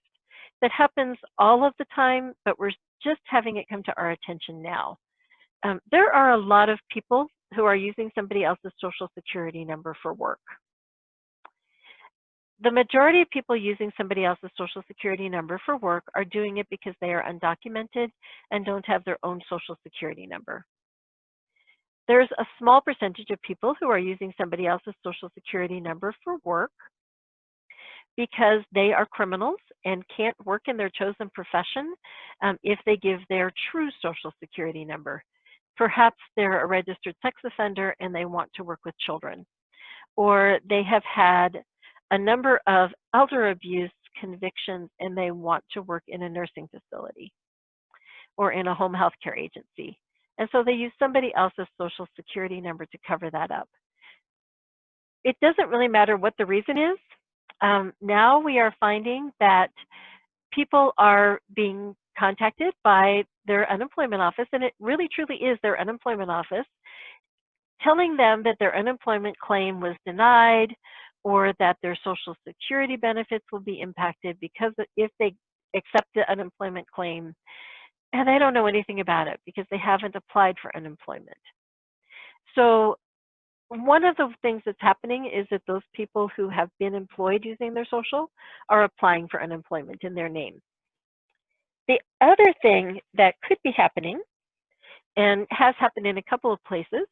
that happens all of the time, but we're just having it come to our attention now. There are a lot of people who are using somebody else's social security number for work. The majority of people using somebody else's social security number for work are doing it because they are undocumented and don't have their own social security number. There's a small percentage of people who are using somebody else's social security number for work because they are criminals and can't work in their chosen profession if they give their true social security number. Perhaps they're a registered sex offender and they want to work with children, or they have had a number of elder abuse convictions and they want to work in a nursing facility or in a home health care agency. And so they use somebody else's social security number to cover that up. It doesn't really matter what the reason is. Now we are finding that people are being contacted by their unemployment office, and it really truly is their unemployment office, telling them that their unemployment claim was denied or that their social security benefits will be impacted because if they accept the unemployment claim, and they don't know anything about it because they haven't applied for unemployment. So one of the things that's happening is that those people who have been employed using their social are applying for unemployment in their name. The other thing that could be happening, and has happened in a couple of places,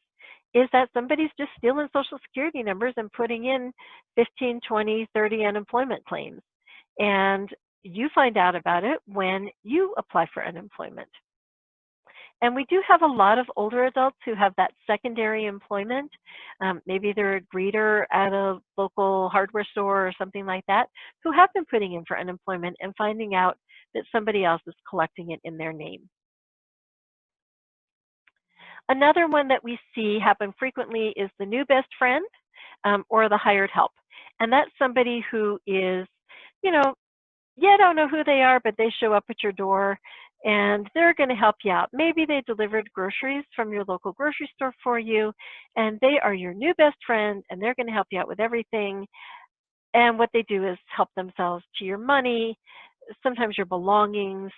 is that somebody's just stealing social security numbers and putting in 15, 20, 30 unemployment claims. And you find out about it when you apply for unemployment. And we do have a lot of older adults who have that secondary employment. Maybe they're a greeter at a local hardware store or something like that, who have been putting in for unemployment and finding out that somebody else is collecting it in their name. Another one that we see happen frequently is the new best friend or the hired help. And that's somebody who is, you don't know who they are, but they show up at your door and they're going to help you out. Maybe they delivered groceries from your local grocery store for you, and they are your new best friend, and they're going to help you out with everything. And what they do is help themselves to your money, sometimes your belongings.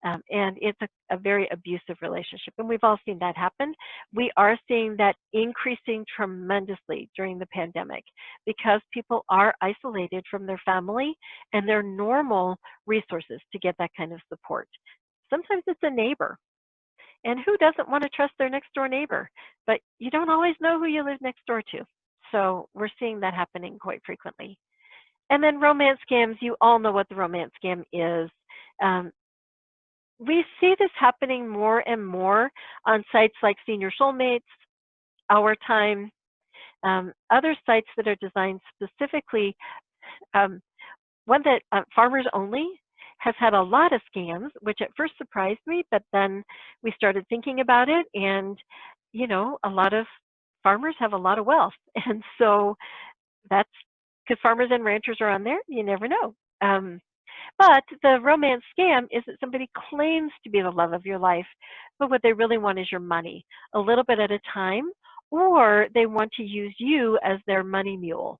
And it's a very abusive relationship. And we've all seen that happen. We are seeing that increasing tremendously during the pandemic because people are isolated from their family and their normal resources to get that kind of support. Sometimes it's a neighbor. And who doesn't want to trust their next door neighbor? But you don't always know who you live next door to. So we're seeing that happening quite frequently. And then romance scams, you all know what the romance scam is. We see this happening more and more on sites like Senior Soulmates, Our Time, other sites that are designed specifically. One that Farmers Only has had a lot of scams, which at first surprised me, but then we started thinking about it, and you know, a lot of farmers have a lot of wealth, and so that's because farmers and ranchers are on there. You never know. But the romance scam is that somebody claims to be the love of your life, but what they really want is your money, a little bit at a time, or they want to use you as their money mule.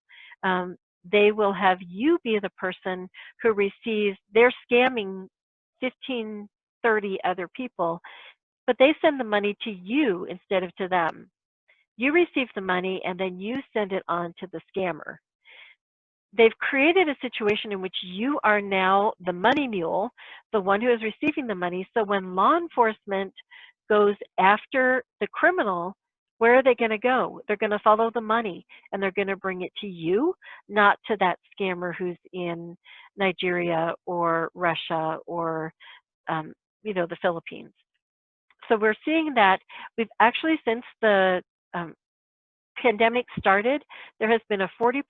They will have you be the person who receives, they're scamming 15, 30 other people, but they send the money to you instead of to them. You receive the money and then you send it on to the scammer. They've created a situation in which you are now the money mule, the one who is receiving the money. So when law enforcement goes after the criminal, where are they going to go? They're going to follow the money and they're going to bring it to you, not to that scammer who's in Nigeria or Russia or you know, the Philippines. So we're seeing that we've actually, since the pandemic started, there has been a 40%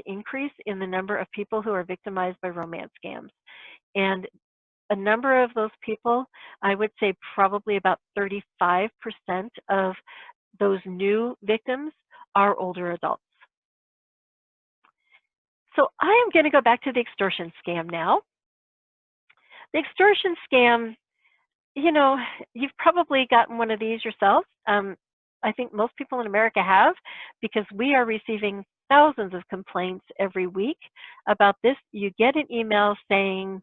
increase in the number of people who are victimized by romance scams. And a number of those people, I would say probably about 35% of those new victims are older adults. So I am going to go back to the extortion scam now. The extortion scam, you know, you've probably gotten one of these yourself. I think most people in America have, because we are receiving thousands of complaints every week about this. You get an email saying,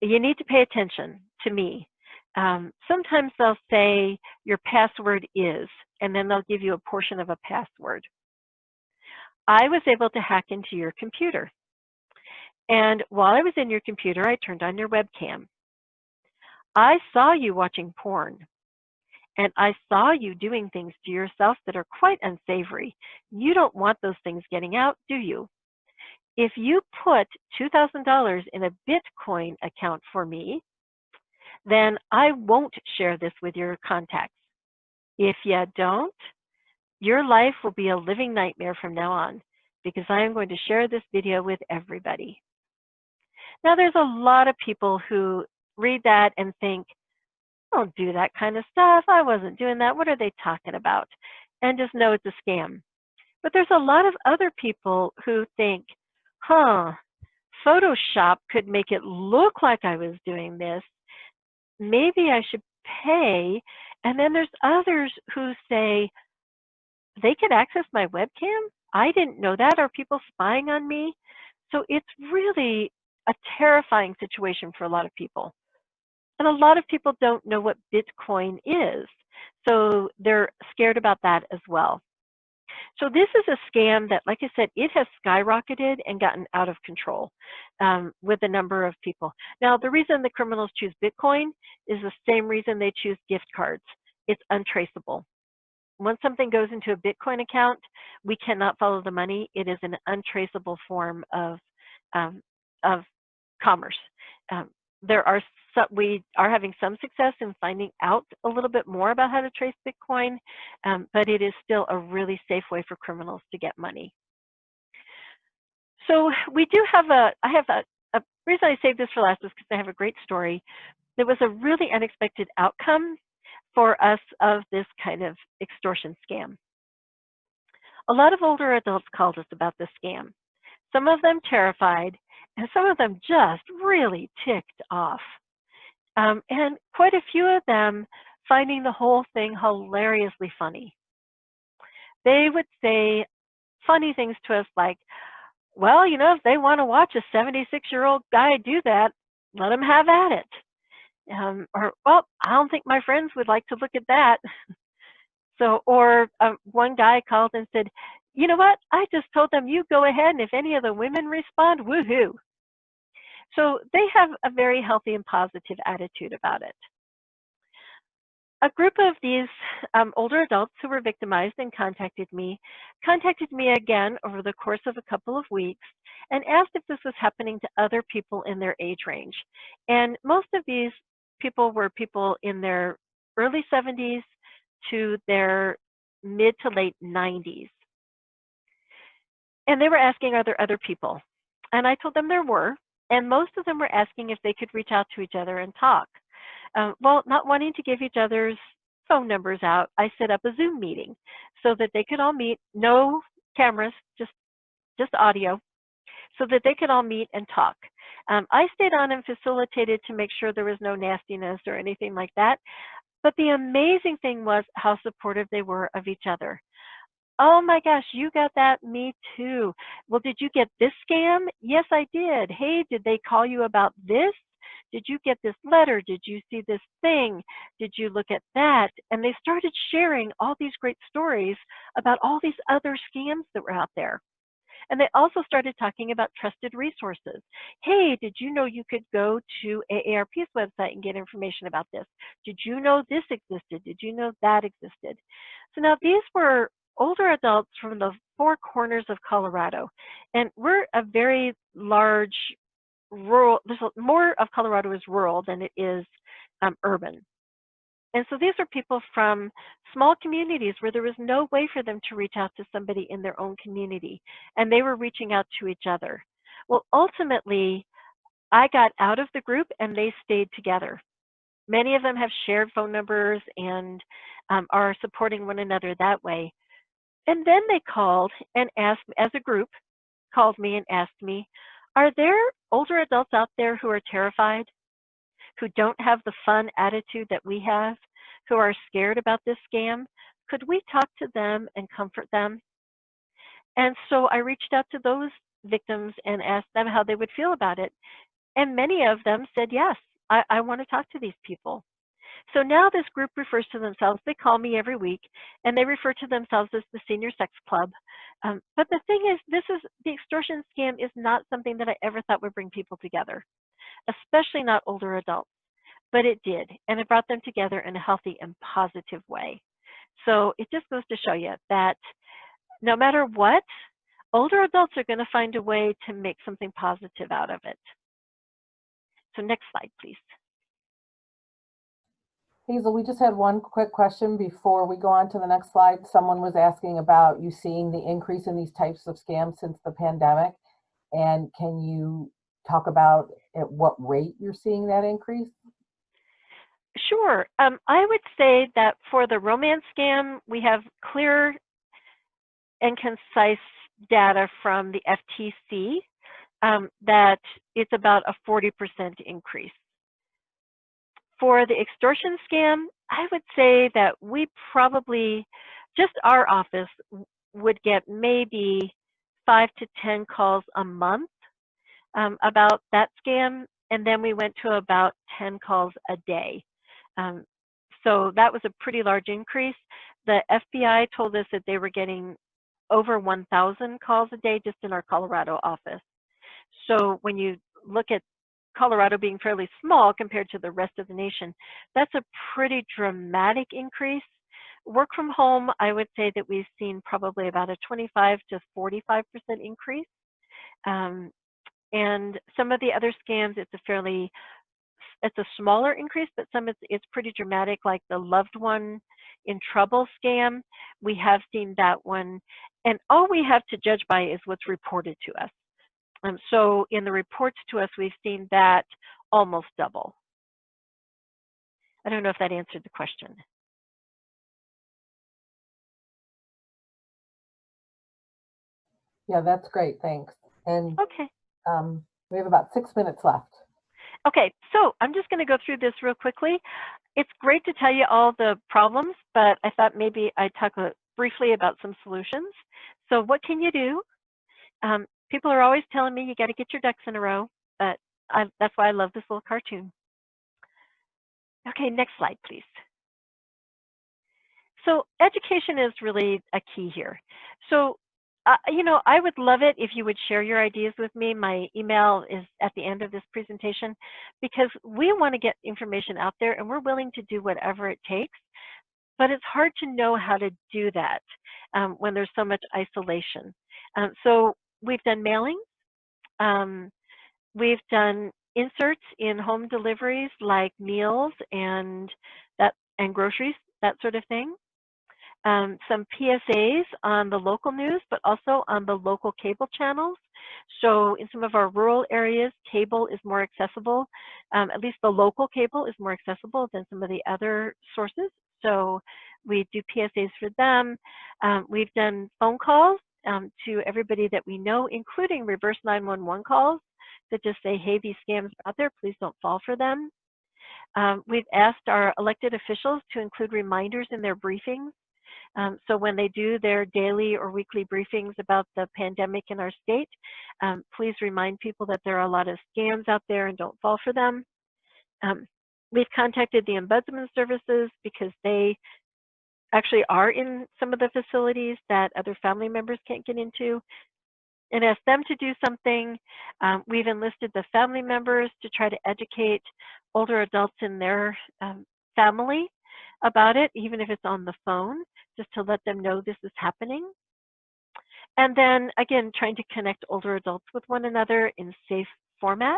you need to pay attention to me. Sometimes they'll say your password is, and then they'll give you a portion of a password. I was able to hack into your computer. And while I was in your computer, I turned on your webcam. I saw you watching porn. And I saw you doing things to yourself that are quite unsavory. You don't want those things getting out, do you? If you put $2,000 in a Bitcoin account for me, then I won't share this with your contacts. If you don't, your life will be a living nightmare from now on, because I am going to share this video with everybody. Now, there's a lot of people who read that and think, don't do that kind of stuff. I wasn't doing that. What are they talking about? And just know it's a scam. But there's a lot of other people who think, Photoshop could make it look like I was doing this. Maybe I should pay. And then there's others who say, they could access my webcam? I didn't know that. Are people spying on me? So it's really a terrifying situation for a lot of people. And a lot of people don't know what Bitcoin is. So they're scared about that as well. So this is a scam that, like I said, it has skyrocketed and gotten out of control with a number of people. Now, the reason the criminals choose Bitcoin is the same reason they choose gift cards. It's untraceable. Once something goes into a Bitcoin account, we cannot follow the money. It is an untraceable form of commerce. We are having some success in finding out a little bit more about how to trace Bitcoin, but it is still a really safe way for criminals to get money. So we do have a reason I saved this for last is because I have a great story. There was a really unexpected outcome for us of this kind of extortion scam. A lot of older adults called us about this scam. Some of them terrified, and some of them just really ticked off. And quite a few of them finding the whole thing hilariously funny. They would say funny things to us like, well, you know, if they want to watch a 76-year-old guy do that, let them have at it. Or, well, I don't think my friends would like to look at that. So, or one guy called and said, you know what? I just told them you go ahead, and if any of the women respond, woohoo. So they have a very healthy and positive attitude about it. A group of these older adults who were victimized and contacted me again over the course of a couple of weeks and asked if this was happening to other people in their age range. And most of these people were people in their early 70s to their mid to late 90s. And they were asking, are there other people? And I told them there were. And most of them were asking if they could reach out to each other and talk. Well, not wanting to give each other's phone numbers out, I set up a Zoom meeting so that they could all meet, no cameras, just audio, so that they could all meet and talk. I stayed on and facilitated to make sure there was no nastiness or anything like that. But the amazing thing was how supportive they were of each other. Oh my gosh, you got that? Me too. Well, did you get this scam? Yes, I did. Hey, did they call you about this? Did you get this letter? Did you see this thing? Did you look at that? And they started sharing all these great stories about all these other scams that were out there. And they also started talking about trusted resources. Hey, did you know you could go to AARP's website and get information about this? Did you know this existed? Did you know that existed? So now these were older adults from the four corners of Colorado. And we're a very large rural, more of Colorado is rural than it is urban. And so these are people from small communities where there was no way for them to reach out to somebody in their own community, and they were reaching out to each other. Well, ultimately, I got out of the group and they stayed together. Many of them have shared phone numbers and are supporting one another that way. And then they called and asked, as a group, called me and asked me, are there older adults out there who are terrified, who don't have the fun attitude that we have, who are scared about this scam? Could we talk to them and comfort them? And so I reached out to those victims and asked them how they would feel about it. And many of them said, yes, I want to talk to these people. So now this group refers to themselves, they call me every week, and they refer to themselves as the Senior Sex Club. But the thing is, the extortion scam is not something that I ever thought would bring people together, especially not older adults. But it did, and it brought them together in a healthy and positive way. So it just goes to show you that no matter what, older adults are going to find a way to make something positive out of it. So next slide, please. Hazel, we just had one quick question before we go on to the next slide. Someone was asking about you seeing the increase in these types of scams since the pandemic. And can you talk about at what rate you're seeing that increase? Sure. I would say that for the romance scam, we have clear and concise data from the FTC that it's about a 40% increase. For the extortion scam, I would say that we probably, just our office, would get maybe 5 to 10 calls a month about that scam, and then we went to about 10 calls a day. So that was a pretty large increase. The FBI told us that they were getting over 1,000 calls a day just in our Colorado office. So when you look at Colorado being fairly small compared to the rest of the nation, that's a pretty dramatic increase. Work from home, I would say that we've seen probably about a 25 to 45% increase. And some of the other scams, it's a smaller increase, but some it's pretty dramatic, like the loved one in trouble scam. We have seen that one, and all we have to judge by is what's reported to us. So in the reports to us, we've seen that almost double. I don't know if that answered the question. Yeah, that's great. Thanks. And okay. We have about 6 minutes left. Okay, so I'm just going to go through this real quickly. It's great to tell you all the problems, but I thought maybe I'd talk briefly about some solutions. So what can you do? People are always telling me you got to get your ducks in a row, but that's why I love this little cartoon. Okay, next slide, please. So education is really a key here. So, I would love it if you would share your ideas with me. My email is at the end of this presentation because we want to get information out there and we're willing to do whatever it takes. But it's hard to know how to do that when there's so much isolation. So we've done mailings. We've done inserts in home deliveries like meals and groceries, that sort of thing. Some PSAs on the local news, but also on the local cable channels. So in some of our rural areas, cable is more accessible. At least the local cable is more accessible than some of the other sources. So we do PSAs for them. We've done phone calls to everybody that we know, including reverse 911 calls that just say, hey, these scams are out there, please don't fall for them. We've asked our elected officials to include reminders in their briefings. So when they do their daily or weekly briefings about the pandemic in our state, please remind people that there are a lot of scams out there and don't fall for them. We've contacted the ombudsman services because they actually are in some of the facilities that other family members can't get into and asked them to do something. We've enlisted the family members to try to educate older adults in their family about it, even if it's on the phone, just to let them know this is happening. And then again, trying to connect older adults with one another in safe formats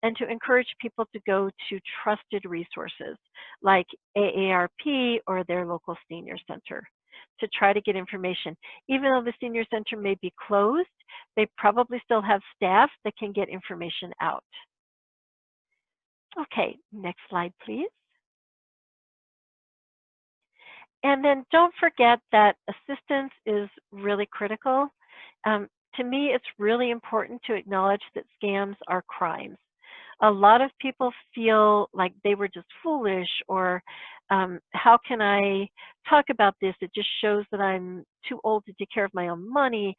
and to encourage people to go to trusted resources like AARP or their local senior center to try to get information. Even though the senior center may be closed, they probably still have staff that can get information out. Okay, next slide, please. And then don't forget that assistance is really critical. To me, it's really important to acknowledge that scams are crimes. A lot of people feel like they were just foolish or how can I talk about this? It just shows that I'm too old to take care of my own money.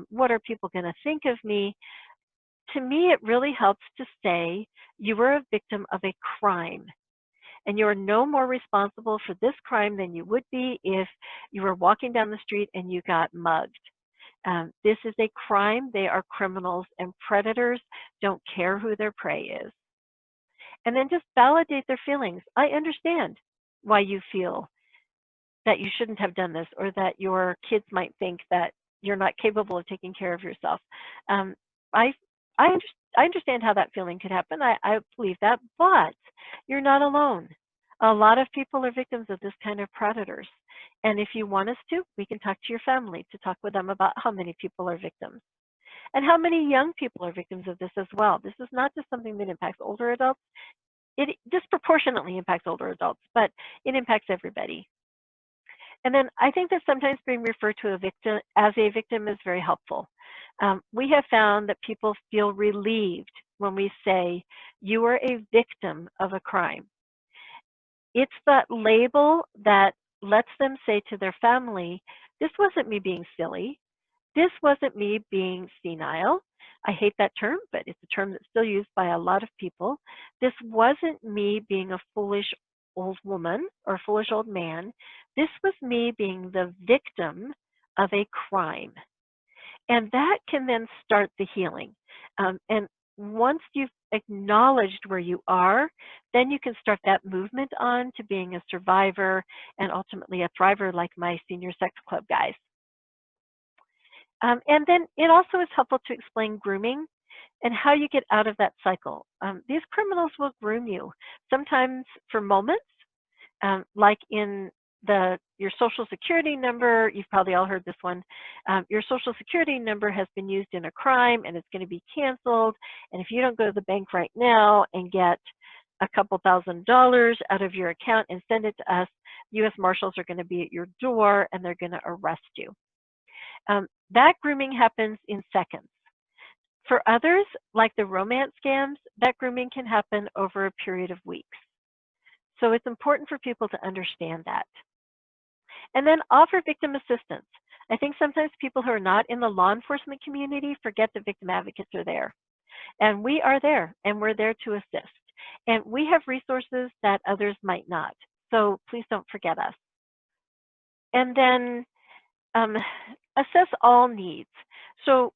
What are people going to think of me? To me, it really helps to say you were a victim of a crime. And you are no more responsible for this crime than you would be if you were walking down the street and you got mugged. This is a crime. They are criminals, and predators don't care who their prey is. And then just validate their feelings. I understand why you feel that you shouldn't have done this or that your kids might think that you're not capable of taking care of yourself. I understand how that feeling could happen. I believe that, but you're not alone. A lot of people are victims of this kind of predators. And if you want us to, we can talk to your family to talk with them about how many people are victims and how many young people are victims of this as well. This is not just something that impacts older adults. It disproportionately impacts older adults, but it impacts everybody. And then I think that sometimes being referred to as a victim is very helpful. We have found that people feel relieved when we say, you are a victim of a crime. It's that label that lets them say to their family, this wasn't me being silly. This wasn't me being senile. I hate that term, but it's a term that's still used by a lot of people. This wasn't me being a foolish old woman or foolish old man. This was me being the victim of a crime. And that can then start the healing. And once you've acknowledged where you are, then you can start that movement on to being a survivor and ultimately a thriver like my senior sex club guys. And then it also is helpful to explain grooming and how you get out of that cycle. These criminals will groom you, sometimes for moments, like in your social security number. You've probably all heard this one. Your social security number has been used in a crime and it's going to be canceled. And if you don't go to the bank right now and get a couple $1,000s out of your account and send it to us, U.S. Marshals are going to be at your door and they're going to arrest you. That grooming happens in seconds. For others, like the romance scams, that grooming can happen over a period of weeks. So it's important for people to understand that. And then offer victim assistance. I think sometimes people who are not in the law enforcement community forget that victim advocates are there. And we are there, and we're there to assist. And we have resources that others might not. So please don't forget us. And then assess all needs. So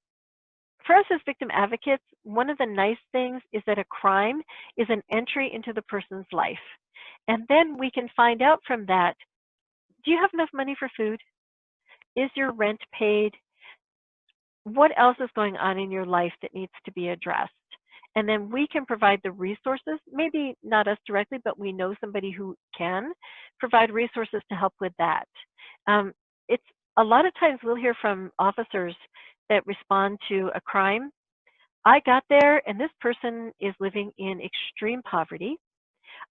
for us as victim advocates, one of the nice things is that a crime is an entry into the person's life. And then we can find out from that, do you have enough money for food? Is your rent paid? What else is going on in your life that needs to be addressed? And then we can provide the resources, maybe not us directly, but we know somebody who can provide resources to help with that. It's a lot of times we'll hear from officers that respond to a crime. I got there and this person is living in extreme poverty.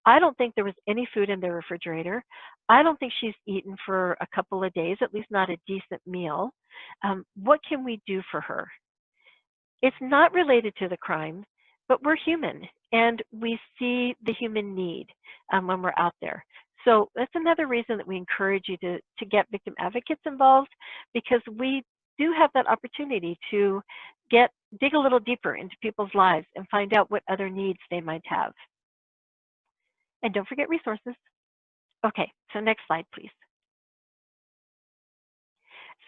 I don't think there was any food in their refrigerator. I don't think she's eaten for a couple of days, at least not a decent meal. What can we do for her? It's not related to the crime, but we're human and we see the human need when we're out there. So that's another reason that we encourage you to get victim advocates involved, because we do have that opportunity to dig a little deeper into people's lives and find out what other needs they might have. And don't forget resources. Okay, so next slide, please.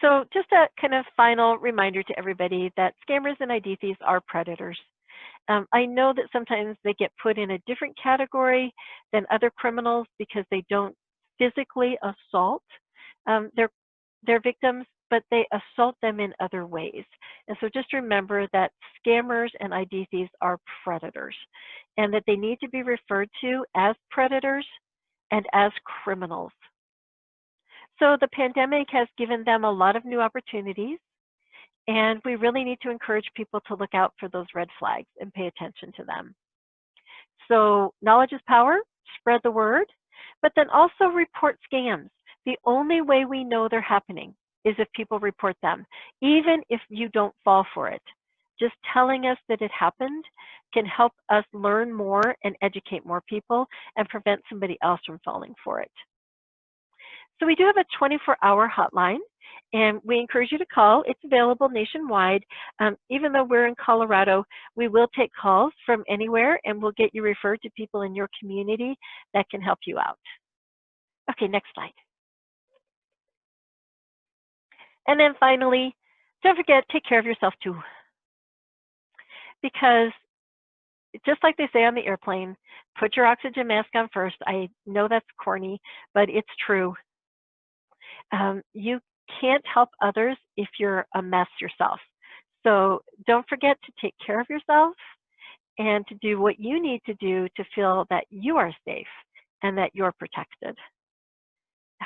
So just a kind of final reminder to everybody that scammers and ID thieves are predators. I know that sometimes they get put in a different category than other criminals because they don't physically assault their victims, but they assault them in other ways. And so just remember that scammers and ID thieves are predators and that they need to be referred to as predators and as criminals. So the pandemic has given them a lot of new opportunities, and we really need to encourage people to look out for those red flags and pay attention to them. So knowledge is power, spread the word, but then also report scams. The only way we know they're happening is if people report them, even if you don't fall for it. Just telling us that it happened can help us learn more and educate more people and prevent somebody else from falling for it. So we do have a 24-hour hotline, and we encourage you to call. It's available nationwide. Even though we're in Colorado, we will take calls from anywhere, and we'll get you referred to people in your community that can help you out. Okay, next slide. And then finally, don't forget, take care of yourself too. Because just like they say on the airplane, put your oxygen mask on first. I know that's corny, but it's true. You can't help others if you're a mess yourself. So don't forget to take care of yourself and to do what you need to do to feel that you are safe and that you're protected.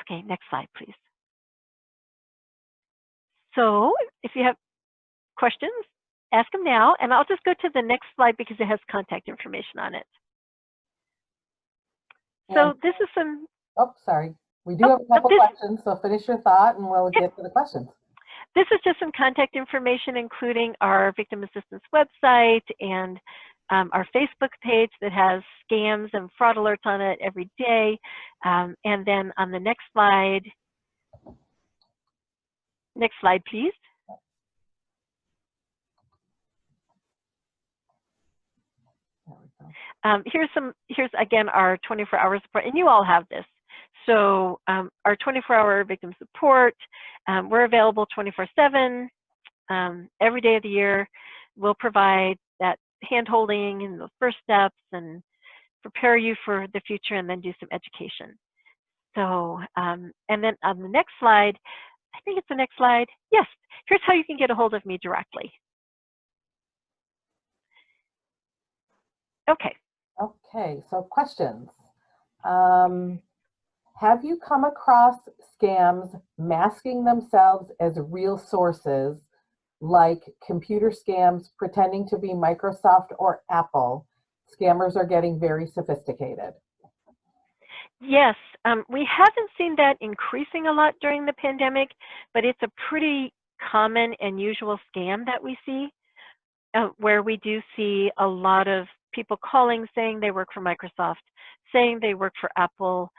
Okay, next slide, please. So if you have questions, ask them now, and I'll just go to the next slide because it has contact information on it. So this is some... Oh, sorry. We do have a couple questions, so finish your thought and we'll get to the questions. This is just some contact information, including our victim assistance website and our Facebook page that has scams and fraud alerts on it every day. And then on the next slide, please. Here's again our 24-hour support, and you all have this. So our 24-hour victim support, we're available 24/7 every day of the year. We'll provide that hand-holding and those first steps and prepare you for the future and then do some education. So, and then on the next slide, I think it's the next slide. Yes, here's how you can get a hold of me directly. Okay. Okay, so questions. Have you come across scams masking themselves as real sources, like computer scams pretending to be Microsoft or Apple? Scammers are getting very sophisticated. Yes, we haven't seen that increasing a lot during the pandemic, but it's a pretty common and usual scam that we see, where we do see a lot of people calling saying they work for Microsoft, saying they work for Apple,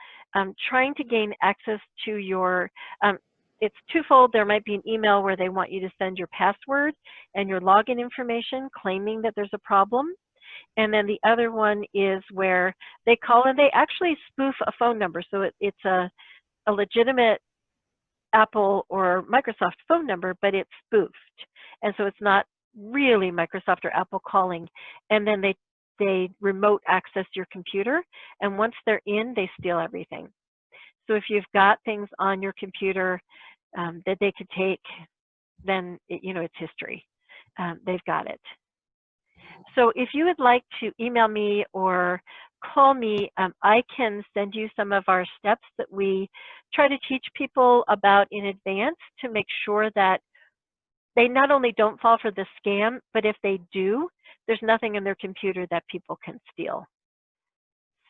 trying to gain access to your, it's twofold. There might be an email where they want you to send your password and your login information, claiming that there's a problem. And then the other one is where they call and they actually spoof a phone number. So it's a legitimate Apple or Microsoft phone number, but it's spoofed. And so it's not really Microsoft or Apple calling. And then they remote access your computer. And once they're in, they steal everything. So if you've got things on your computer that they could take, then it's history. They've got it. So if you would like to email me or call me, I can send you some of our steps that we try to teach people about in advance to make sure that they not only don't fall for the scam, but if they do, there's nothing in their computer that people can steal.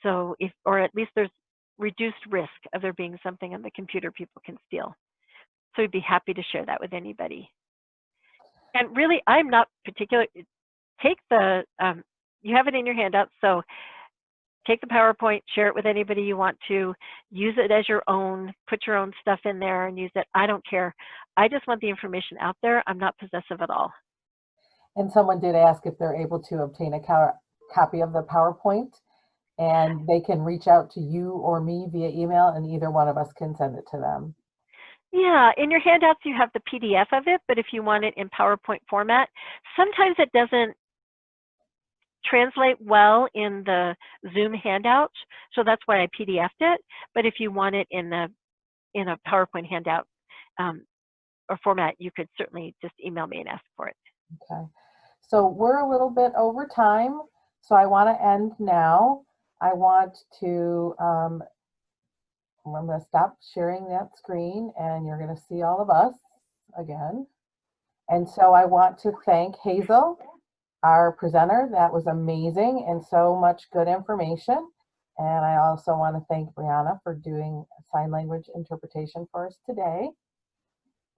So or at least there's reduced risk of there being something on the computer people can steal. So we'd be happy to share that with anybody. And really, I'm not particular. Take the, you have it in your handout, so take the PowerPoint, share it with anybody you want to, use it as your own, put your own stuff in there and use it. I don't care. I just want the information out there. I'm not possessive at all. And someone did ask if they're able to obtain a copy of the PowerPoint, and they can reach out to you or me via email, and either one of us can send it to them. Yeah, in your handouts you have the PDF of it, but if you want it in PowerPoint format, sometimes it doesn't translate well in the Zoom handout, so that's why I PDF'd it. But if you want it in a PowerPoint handout or format, you could certainly just email me and ask for it. Okay, so we're a little bit over time, so I want to end now. I want to, I'm going to stop sharing that screen, and you're going to see all of us again. And so I want to thank Hazel, our presenter. That was amazing and so much good information. And I also want to thank Brianna for doing sign language interpretation for us today.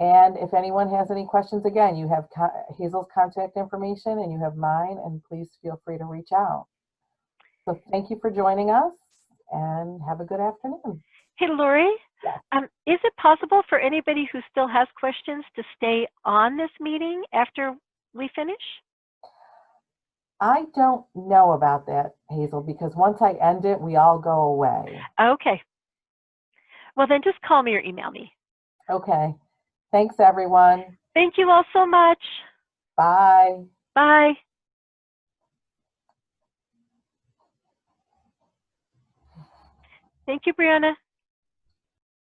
And if anyone has any questions, again, you have Hazel's contact information and you have mine, and please feel free to reach out. So thank you for joining us, and have a good afternoon. Hey, Lori, Yes. Is it possible for anybody who still has questions to stay on this meeting after we finish? I don't know about that, Hazel, because once I end it, we all go away. Okay. Well, then just call me or email me. Okay. Thanks, everyone. Thank you all so much. Bye. Bye. Thank you, Brianna.